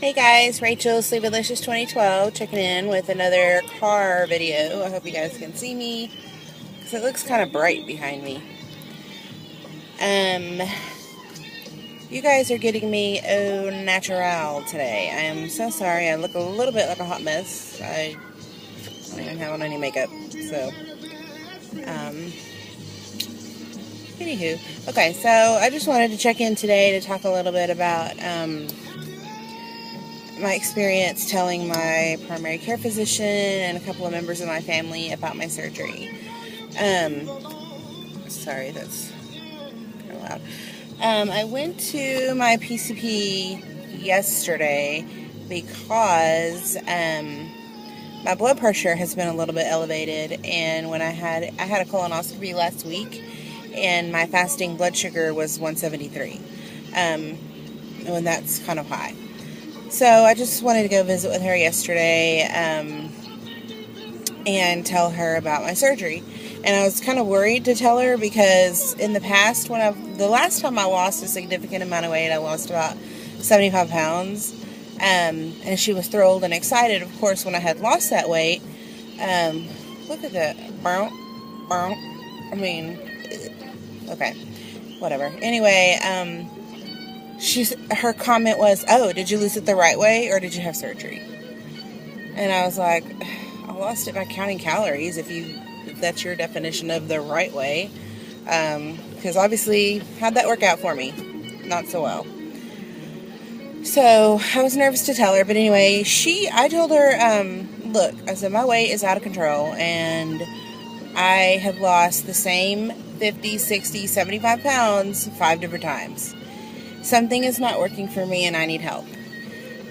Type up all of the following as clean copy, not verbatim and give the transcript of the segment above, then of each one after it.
Hey guys, Rachel, Sleevelicious 2012, checking in with another car video. I hope you guys can see me, because it looks kind of bright behind me. You guys are getting me au natural today. I am so sorry, I look a little bit like a hot mess. I don't even have on any makeup, so, anywho. Okay, so I just wanted to check in today to talk a little bit about, my experience telling my primary care physician and a couple of members of my family about my surgery. Sorry, that's kind of loud. I went to my PCP yesterday because my blood pressure has been a little bit elevated, and when I had a colonoscopy last week, and my fasting blood sugar was 173, when that's kind of high. So I just wanted to go visit with her yesterday and tell her about my surgery. And I was kind of worried to tell her because in the past, the last time I lost a significant amount of weight, I lost about 75 pounds. And she was thrilled and excited, of course, when I had lost that weight. Look at that. I mean, okay, whatever. Anyway, her comment was, "Oh, did you lose it the right way, or did you have surgery?" And I was like, "I lost it by counting calories, if that's your definition of the right way." Because obviously, how'd that work out for me? Not so well. So I was nervous to tell her, but anyway, I told her, look, I said, my weight is out of control, and I have lost the same 50, 60, 75 pounds 5 different times. Something is not working for me, and I need help.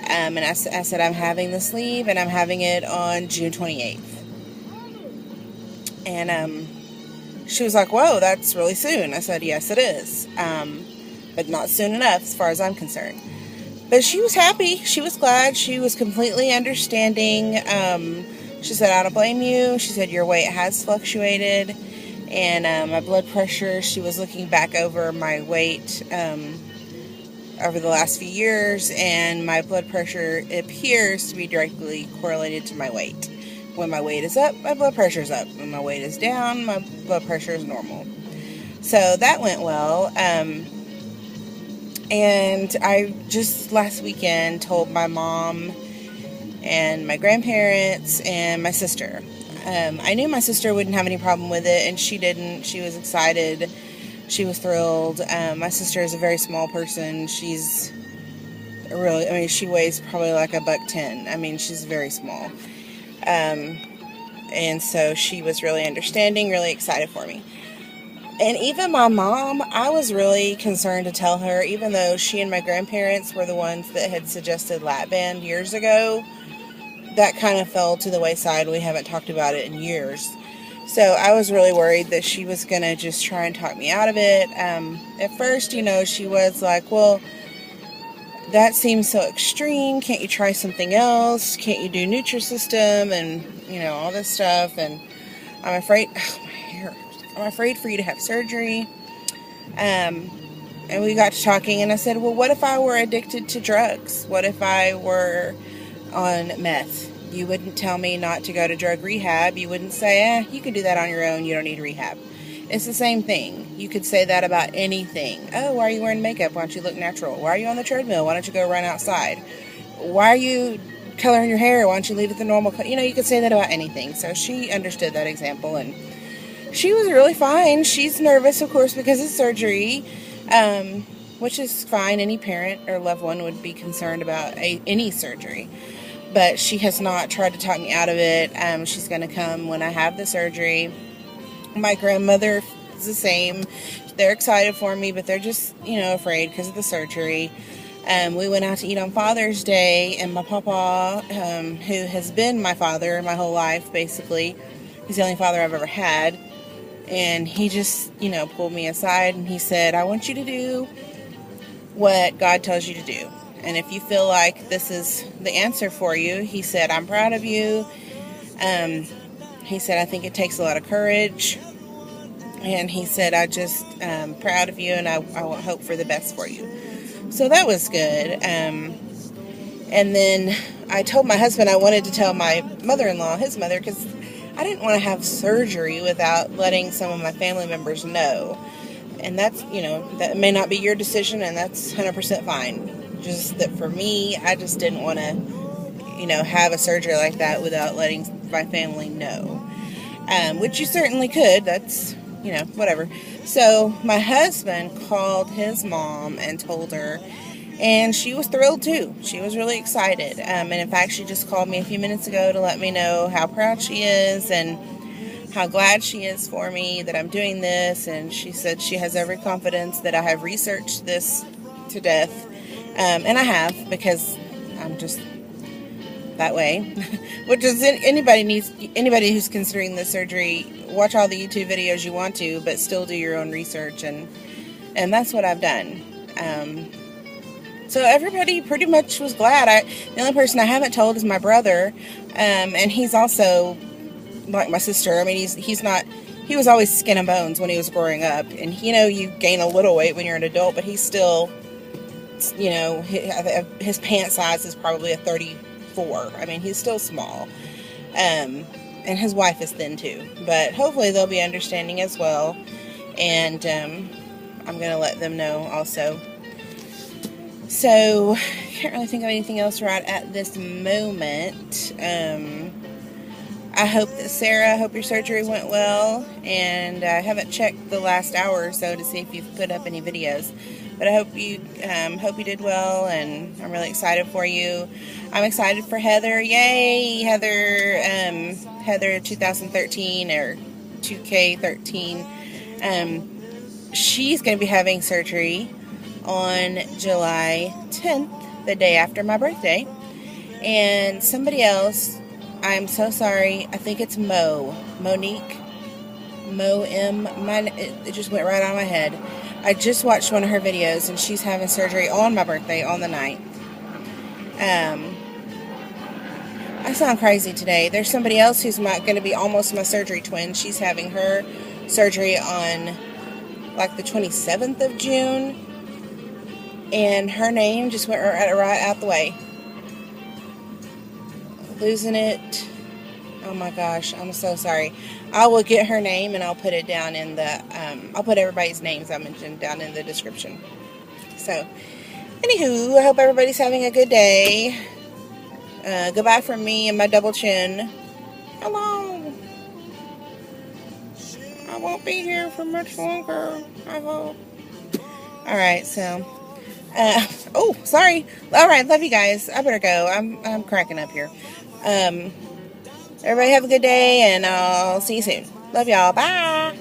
And I said, I'm having the sleeve, and I'm having it on June 28th. And she was like, whoa, that's really soon. I said, yes, it is. But not soon enough as far as I'm concerned. But she was happy. She was glad. She was completely understanding. She said, I don't blame you. She said, your weight has fluctuated. And my blood pressure, she was looking back over my weight over the last few years, and my blood pressure appears to be directly correlated to my weight. When my weight is up, my blood pressure is up. When my weight is down, my blood pressure is normal. So that went well. And I just last weekend told my mom and my grandparents and my sister. I knew my sister wouldn't have any problem with it, and she didn't. She was excited. She was thrilled. My sister is a very small person. She's she weighs probably like $110. I mean, she's very small. And so she was really understanding, really excited for me. And even my mom, I was really concerned to tell her, even though she and my grandparents were the ones that had suggested lap band years ago, that kind of fell to the wayside. We haven't talked about it in years. So I was really worried that she was going to just try and talk me out of it. At first, she was like, well, that seems so extreme. Can't you try something else? Can't you do Nutrisystem and, all this stuff? And I'm afraid, my hair. I'm afraid for you to have surgery. And we got to talking, and I said, well, what if I were addicted to drugs? What if I were on meth? You wouldn't tell me not to go to drug rehab. You wouldn't say, you can do that on your own. You don't need rehab. It's the same thing. You could say that about anything. Oh, why are you wearing makeup? Why don't you look natural? Why are you on the treadmill? Why don't you go run outside? Why are you coloring your hair? Why don't you leave it the normal color? You could say that about anything. So she understood that example, and she was really fine. She's nervous, of course, because it's surgery, which is fine. Any parent or loved one would be concerned about any surgery. But she has not tried to talk me out of it. She's going to come when I have the surgery. My grandmother is the same. They're excited for me, but they're just, afraid because of the surgery. We went out to eat on Father's Day, and my papa, who has been my father my whole life, basically, he's the only father I've ever had. And he just, pulled me aside, and he said, I want you to do what God tells you to do. And if you feel like this is the answer for you, he said, I'm proud of you. He said, I think it takes a lot of courage. And he said, I just proud of you, and I hope for the best for you. So that was good. And then I told my husband I wanted to tell my mother-in-law, his mother, because I didn't want to have surgery without letting some of my family members know. And that's, that may not be your decision, and that's 100% fine. Just that for me, I just didn't want to, have a surgery like that without letting my family know. Which you certainly could. That's, whatever. So my husband called his mom and told her, and she was thrilled too. She was really excited. And in fact, she just called me a few minutes ago to let me know how proud she is and how glad she is for me that I'm doing this. And she said she has every confidence that I have researched this to death. And I have, because I'm just that way. Which is, anybody who's considering this surgery, watch all the YouTube videos you want to, but still do your own research. And that's what I've done. So everybody pretty much was glad. The only person I haven't told is my brother, and he's also like my sister. I mean, he was always skin and bones when he was growing up, and you gain a little weight when you're an adult, but he's still, his pant size is probably a 34. I mean, he's still small, and his wife is thin too, but hopefully they'll be understanding as well, and I'm going to let them know also. So, can't really think of anything else right at this moment. I hope that Sarah, I hope your surgery went well, and I haven't checked the last hour or so to see if you've put up any videos, but I hope you did well, and I'm really excited for you. I'm excited for Heather. Yay, Heather! Heather2k13 or 2k13. She's going to be having surgery on July 10th, the day after my birthday. And somebody else, I'm so sorry, I think it's Moe M. It just went right out of my head. I just watched one of her videos, and she's having surgery on my birthday on the 9th. I sound crazy today. There's somebody else who's going to be almost my surgery twin. She's having her surgery on like the 27th of June. And her name just went right out the way. Losing it. Oh my gosh, I'm so sorry. I will get her name and I'll put it down in the, I'll put everybody's names I mentioned down in the description. So, anywho, I hope everybody's having a good day. Goodbye from me and my double chin. Hello. I won't be here for much longer, I hope. Alright, so. Oh, sorry. Alright, love you guys. I better go. I'm cracking up here. Everybody have a good day, and I'll see you soon. Love y'all. Bye.